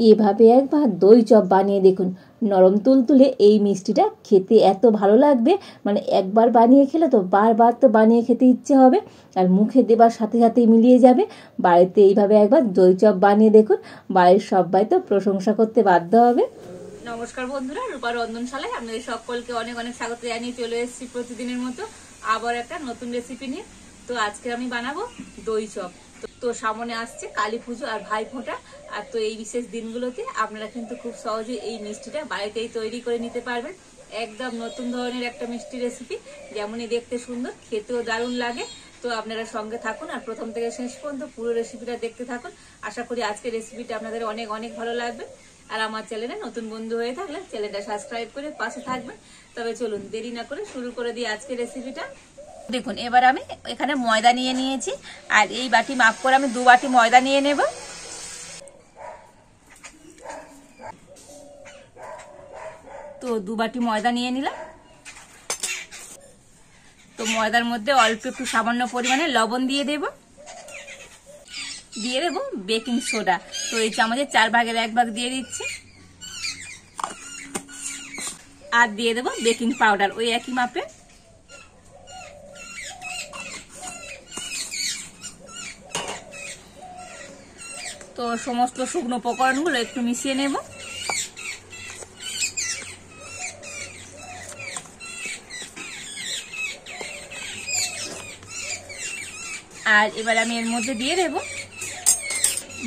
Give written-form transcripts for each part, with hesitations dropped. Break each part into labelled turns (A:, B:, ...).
A: এভাবে একবার দই চপ বানিয়ে দেখুন, নরম তুলতুলে এই মিষ্টিটা খেতে এত ভালো লাগবে, মানে একবার বানিয়ে খেলে তো বারবার তো বানিয়ে খেতে ইচ্ছে হবে, আর মুখে দেবার সাথে সাথেই মিলিয়ে যাবে। বাড়িতে এইভাবে একবার দই চপ বানিয়ে দেখুন, বাড়ির সবাই তো প্রশংসা করতে বাধ্য হবে।
B: নমস্কার বন্ধুরা, রূপা রন্ধনশালায় আপনাদের সকলকে অনেক অনেক স্বাগত জানিয়ে চলে এসেছি প্রতিদিনের মতো আবার একটা নতুন রেসিপি নিয়ে। তো আজকে আমি বানাবো দই চপ। তো সামনে আসছে কালী পুজো আর ভাইফোঁটা, আর তো এই বিশেষ দিনগুলোতে আপনারা কিন্তু খুব সহজে এই মিষ্টিটা বাড়িতেই তৈরি করে নিতে পারবেন। একদম নতুন ধরনের একটা মিষ্টি রেসিপি, যেমনই দেখতে সুন্দর, খেতেও দারুণ লাগে। তো আপনারা সঙ্গে থাকুন আর প্রথম থেকে শেষ পর্যন্ত পুরো রেসিপিটা দেখতে থাকুন। আশা করি আজকের রেসিপিটা আপনাদের অনেক অনেক ভালো লাগবে। আর আমার চ্যানেলে নতুন বন্ধু হয়ে থাকলে চ্যানেলটা সাবস্ক্রাইব করে পাশে থাকবেন। তবে চলুন দেরি না করে শুরু করে দিই আজকের রেসিপিটা। দেখুন, এবার আমি এখানে ময়দা নিয়ে নিয়েছি, আর এই বাটি মাপ করে আমি 2 বাটি ময়দা নিয়ে নেব। তো 2 বাটি ময়দা নিয়ে নিলাম। তো ময়দার মধ্যে অল্প একটু সামান্য পরিমাণে লবণ দিয়ে দেব, দিয়ে দেবো বেকিং সোডা। তো এই চামচের 4 ভাগের 1 ভাগ দিয়ে দিচ্ছি, আর দিয়ে দেবো বেকিং পাউডার ওই একই মাপে। তো সমস্ত শুকনো উপকরণগুলো একটু মিশিয়ে নেব। আর এবার আমি এর মধ্যে দিয়ে দেব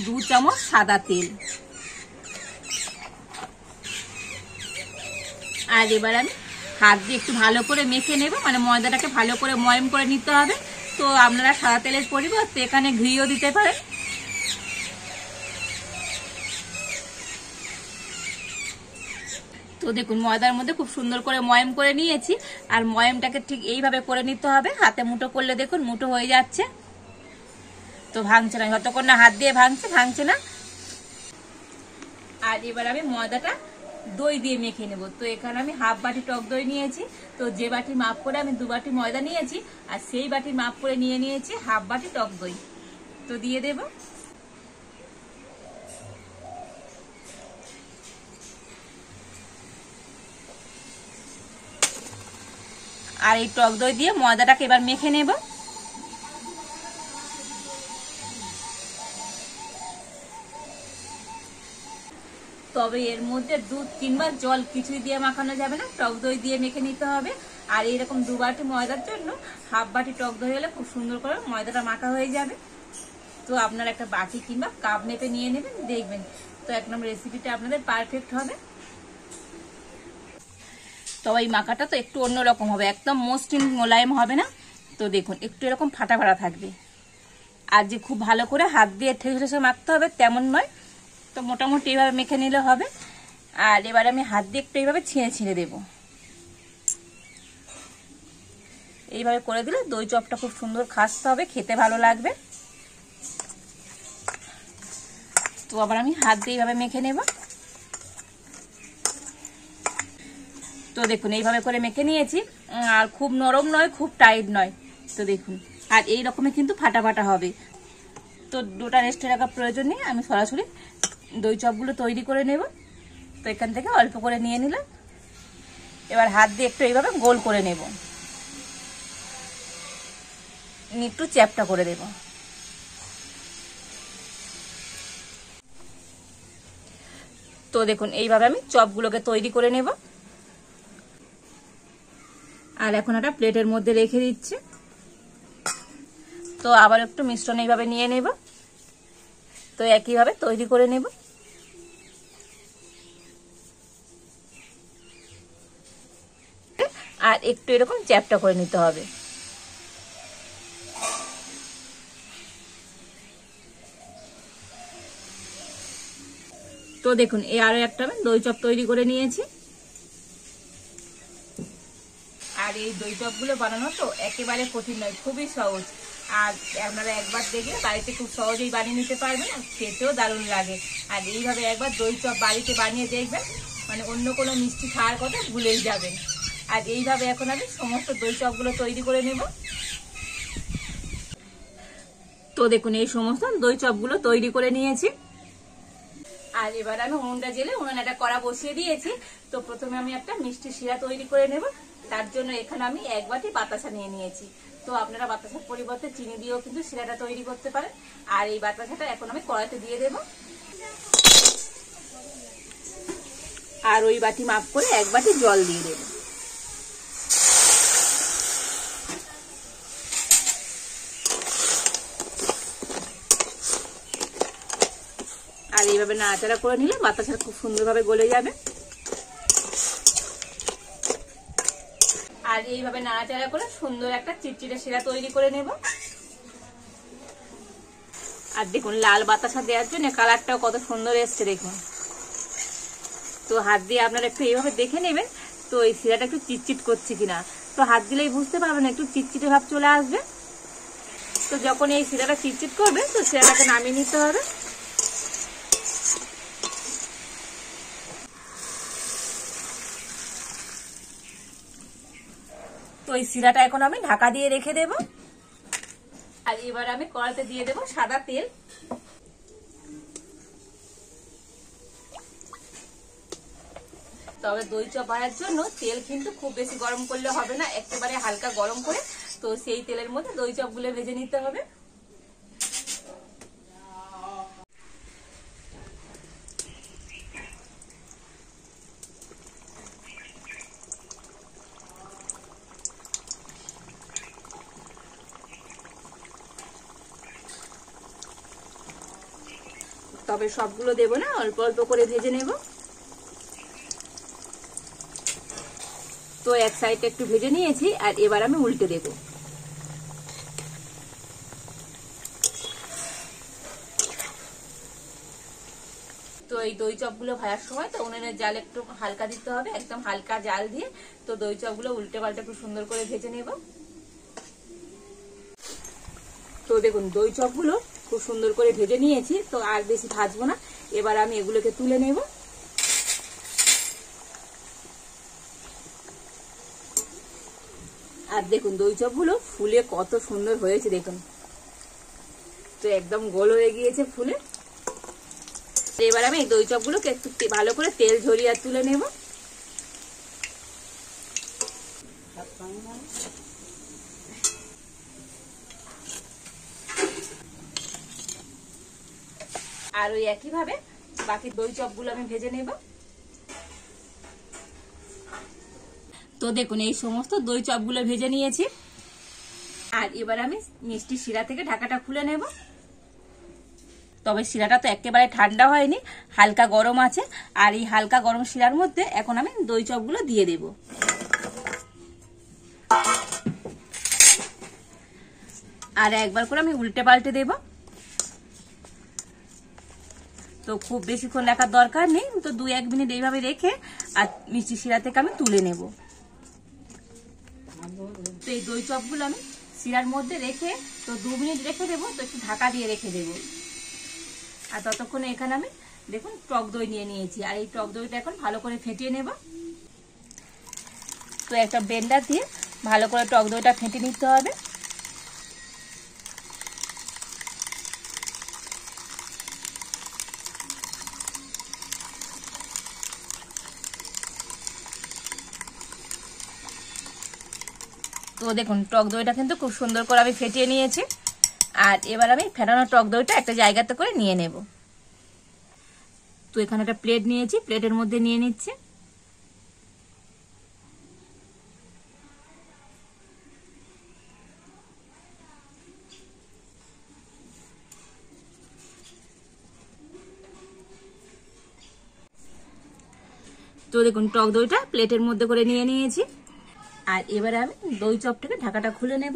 B: 2 চামচ সাদা তেল। আর এবার আমি হাত দিয়ে একটু ভালো করে মেখে নেব, মানে ময়দাটাকে ভালো করে ময়ম করে নিতে হবে। তো আপনারা সাদা তেলের পরিবর্তে এখানে ঘিও দিতে পারেন। তো দেখুন, ময়দার মধ্যে খুব সুন্দর করে ময়ম করে নিয়েছি, আর ময়মটাকে ঠিক এইভাবে করে নিতে হবে। হাতে মুঠো করলে দেখুন মুঠো হয়ে যাচ্ছে, তো ভাঙছে না, যতক্ষণ না হাত দিয়ে ভাঙছে না। আর এবার আমি ময়দাটা দই দিয়ে মেখে নেব। তো এখানে আমি হাফ বাটি টক দই নিয়েছি। তো যে বাটি মাপ করে আমি 2 বাটি ময়দা নিয়েছি, আর সেই বাটির মাপ করে নিয়ে নিয়েছি হাফ বাটি টক দই। তো দিয়ে দেব। আর এই টক দই দিয়ে ময়দাটাকে এবার মেখে নেব। তবে এর মধ্যে 2-3 বার জল কিছুই দিয়ে মাখানো যাবে না, টক দই দিয়ে মেখে নিতে হবে। আর এইরকম 2 বাটি ময়দার জন্য হাফ বাটি টক দই হলে খুব সুন্দর করে ময়দাটা মাখা হয়ে যাবে। তো আপনারা একটা বাটি কিংবা কাপ মেপে নিয়ে নেবেন, দেখবেন তো এক নম্বর রেসিপিটা আপনাদের পারফেক্ট হবে। তবে এই মাখাটা তো একটু অন্যরকম হবে, একদম মসৃণ মোলায়েম হবে না। তো দেখুন একটু এরকম ফাটা ফাটা থাকবে, আর যে খুব ভালো করে হাত দিয়ে ঠেসে ঠেসে মাখতে হবে তেমন নয়। তো মোটামুটি এইভাবে মেখে নিলে হবে। আর এবার আমি হাত দিয়ে একটু এইভাবে ছিঁড়ে দেব। এইভাবে করে দিলে দই চপটা খুব সুন্দর খাসতে হবে, খেতে ভালো লাগবে। তো আবার আমি হাত দিয়ে এইভাবে মেখে নেব। তো দেখুন এইভাবে করে মেখে নিয়েছি, আর খুব নরম নয় খুব টাইট নয়। তো দেখুন, আর এই রকমের কিন্তু ফাটা ফাটা হবে। তো ডোটা রেস্টে রাখার প্রয়োজন নেই, আমি সরাসরি দই চপগুলো তৈরি করে নেব। তো এখান থেকে অল্প করে নিয়ে নিলাম। এবার হাত দিয়ে একটু এইভাবে গোল করে নেব, একটু চ্যাপটা করে দেব। তো দেখুন এইভাবে আমি চপগুলোকে তৈরি করে নেব। আর এখন একটা প্লেটের মধ্যে রেখে দিচ্ছি। তো আবার একটু মিশ্রণ এইভাবে নিয়ে নেব। তো একইভাবে তৈরি করে নেব। আর একটু এরকম চ্যাপটা করে নিতে হবে। তো দেখুন এই আরো একটা আমি দই চপ তৈরি করে নিয়েছি। আর এই দই চপগুলো বানানো তো একেবারে কঠিন নয়, খুবই সহজ। আর আপনারা একবার দেখলে বাড়িতে খুব সহজেই বানিয়ে নিতে পারবেন, আর খেতেও দারুণ লাগে। আর এইভাবে একবার দই চপ বাড়িতে বানিয়ে দেখবেন, মানে অন্য কোনো মিষ্টি খাওয়ার কথা ভুলেই যাবেন। আর এইভাবে এখন আমি সমস্ত দই চপগুলো তৈরি করে নেব। তো দেখুন এই সমস্ত দই চপগুলো তৈরি করে নিয়েছি। আর এবার আমি উনুনটা জেলে উনুনে একটা কড়া বসিয়ে দিয়েছি। তো প্রথমে আমি একটা মিষ্টি শিরা তৈরি করে নেব। তার জন্য এখানে আমি 1 বাটি বাতাসা নিয়ে নিয়েছি। তো আপনারা বাতাসার পরিবর্তে চিনি দিয়েও কিন্তু শিরাটা তৈরি করতে পারেন। আর এই বাতাসাটা এখন আমি কড়াইতে দিয়ে দেব। আর ওই বাটি মাপ করে 1 বাটি জল দিয়ে দেব। আর এইভাবে নাড়াচাড়া করে নিলে বাতাসা খুব সুন্দরভাবে গলে যাবে। আর এইভাবে নাড়াচাড়া করে সুন্দর একটা চিটচিটে শিরা তৈরি করে নেব। আর দেখুন লাল বাতাসা দেওয়ার জন্য কালারটাও কত সুন্দর এসছে দেখুন। তো হাত দিয়ে আপনারা একটু এইভাবে দেখে নেবেন তো এই শিরাটা একটু চিটচিট করছে কিনা। তো হাত দিলেই বুঝতে পারবেন একটু চিটচিটে ভাব চলে আসবে। তো যখন এই শিরাটা চিটচিট করবে তো শিরাটাকে নামিয়ে নিতে হবে। তো এই শিরাটা এখন আমি ঢাকা দিয়ে রেখে দেব। আর এবার আমি কড়াইতে দিয়ে দেব সাদা তেল। তবে দই চপ ভাজার জন্য তেল কিন্তু খুব বেশি গরম করলে হবে না, একেবারে হালকা গরম করে তো সেই তেলের মধ্যে দই চপগুলো ভেজে নিতে হবে। তবে সবগুলো দেব না, অল্প অল্প করে ভেজে নেব। তো এক সাইডে একটু ভেজে নিয়েছি আর এবার আমি উল্টে দেব। তো এই দই চপগুলো ভাজার সময় তো উনুনের জাল একটু হালকা দিতে হবে, একদম হালকা জাল দিয়ে তো দই চপগুলো উল্টে পাল্টে একটু সুন্দর করে ভেজে নেব। তো দেখুন দই চপগুলো খুব সুন্দর করে ভেজে নিয়েছি। তো আর বেশি ভাজবো না, এবার আমি এগুলোকে তুলে নেব। আর দেখুন দই চপগুলো ফুলে কত সুন্দর হয়েছে দেখুন। তো একদম গোল হয়ে গিয়েছে ফুলে। এবার আমি এই দই চপগুলোকে একটু ভালো করে তেল ঝরিয়ে তুলে নেব। আর ওই একইভাবে বাকি দই চপগুলো আমি ভেজে নেব। তো দেখুন এই সমস্ত দই চপগুলো ভেজে নিয়েছি। আর এবার আমি মিষ্টি শিরা থেকে ঢাকাটা খুলে নেব। তবে শিরাটা তো একেবারে ঠান্ডা হয়নি, হালকা গরম আছে। আর এই হালকা গরম শিরার মধ্যে এখন আমি দই চপগুলো দিয়ে দেব। আর একবার করে আমি উল্টে পাল্টে দেব। তো খুব বেশিক্ষণ রাখার দরকার নেই, তো 2-1 মিনিট এইভাবে রেখে আর মিষ্টি শিরা থেকে আমি তুলে নেব। তো এই দই চপগুলো আমি শিরার মধ্যে রেখে তো 2 মিনিট রেখে দেবো। তো একটু ঢাকা দিয়ে রেখে দেবো। আর ততক্ষণে এখানে আমি দেখুন টক দই নিয়ে নিয়েছি। আর এই টক দইটা এখন ভালো করে ফেটিয়ে নেব। তো একটা ব্লেন্ডার দিয়ে ভালো করে টক দইটা ফেটে নিতে হবে। তো দেখুন টক দইটা কিন্তু খুব সুন্দর করে আমি ফেটিয়ে নিয়েছি। আর এবার আমি ফেটানো টক দইটা একটা জায়গাতে করে নিয়ে নেব। তো এখানে একটা প্লেট নিয়েছি, প্লেটের মধ্যে নিয়ে নিচ্ছি। তো দেখুন টক দইটা প্লেটের মধ্যে করে নিয়ে নিয়েছি। আর এবারে আমি দই চপটাকে ঢাকাটা খুলে নেব।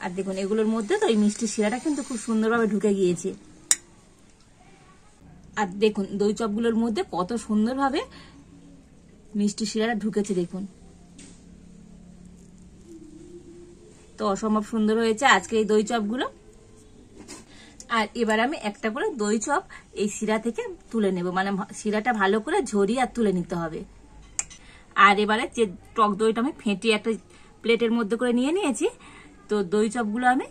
B: আর দেখুন এগুলোর মধ্যে তো এই মিষ্টি শিরাটা কিন্তু খুব সুন্দরভাবে ঢুকে গিয়েছে। আর দেখুন দই চপগুলোর মধ্যে কত সুন্দরভাবে মিষ্টি শিরাটা ঢুকেছে দেখুন। তো অসম্ভব সুন্দর হয়েছে আজকে এই দই চপগুলো। আর এবার আমি একটা করে দই চপ এই শিরা থেকে তুলে নেব, মানে শিরাটা ভালো করে ঝরিয়ে আর তুলে নিতে হবে। আর এবারে যে টক দইটা আমি ফেটিয়ে একটা প্লেটের মধ্যে করে নিয়ে নিয়েছি, তো দই চপগুলো আমি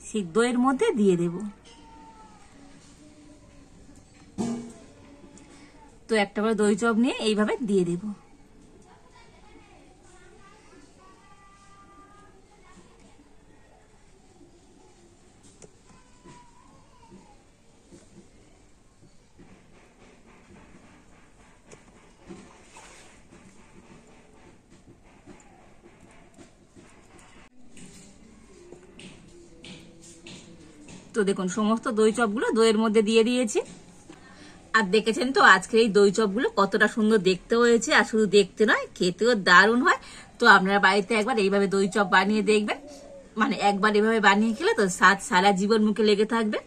B: সেই দইয়ের মধ্যে দিয়ে দেব। তো একটা করে দই চপ নিয়ে এইভাবে দিয়ে দেব। তো দেখুন সমস্ত দই চপগুলো দইয়ের মধ্যে দিয়ে দিয়েছি। আর দেখেছেন তো আজকের এই দই চপগুলো কতটা সুন্দর দেখতে হয়েছে, আর শুধু দেখতে নয় খেতেও দারুণ হয়। তো আপনারা বাড়িতে একবার এইভাবে দই চপ বানিয়ে দেখবেন, মানে একবার এভাবে বানিয়ে খেলে তো স্বাদ সারা জীবন মুখে লেগে থাকবে।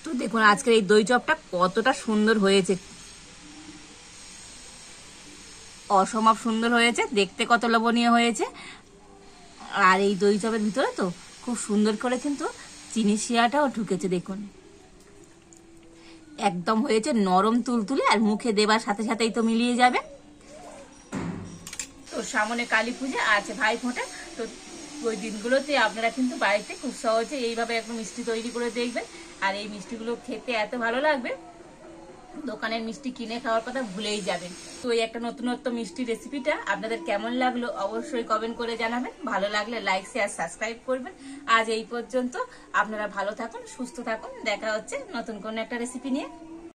B: তো দেখুন আজকের এই দই চপটা কতটা সুন্দর হয়েছে, অসম্ভব সুন্দর হয়েছে, দেখতে কত লোভনীয় হয়েছে। আর এই দই চপের ভিতরে তো খুব সুন্দর করে কিন্তু চিনি শিরাটাও ঢুকেছে। দেখুন একদম হয়েছে নরম তুলতুলে, আর মুখে দেবার সাথে সাথেই তো মিলিয়ে যাবে। তো সামনে কালী পূজা আছে, ভাইফোঁটা, তো ওই দিনগুলোতে আপনারা কিন্তু বাড়িতে খুব সহজে এইভাবে একটা মিষ্টি তৈরি করে দেখবেন। আর এই মিষ্টিগুলো খেতে এত ভালো লাগবে, দোকানের মিষ্টি কিনে খাওয়ার কথা ভুলেই যাবেন। তো এই একটা নতুনত্ব মিষ্টি রেসিপিটা আপনাদের কেমন লাগলো অবশ্যই কমেন্ট করে জানাবেন। ভালো লাগলে লাইক শেয়ার সাবস্ক্রাইব করবেন। আজ এই পর্যন্ত, আপনারা ভালো থাকুন, সুস্থ থাকুন, দেখা হচ্ছে নতুন কোনো একটা রেসিপি নিয়ে।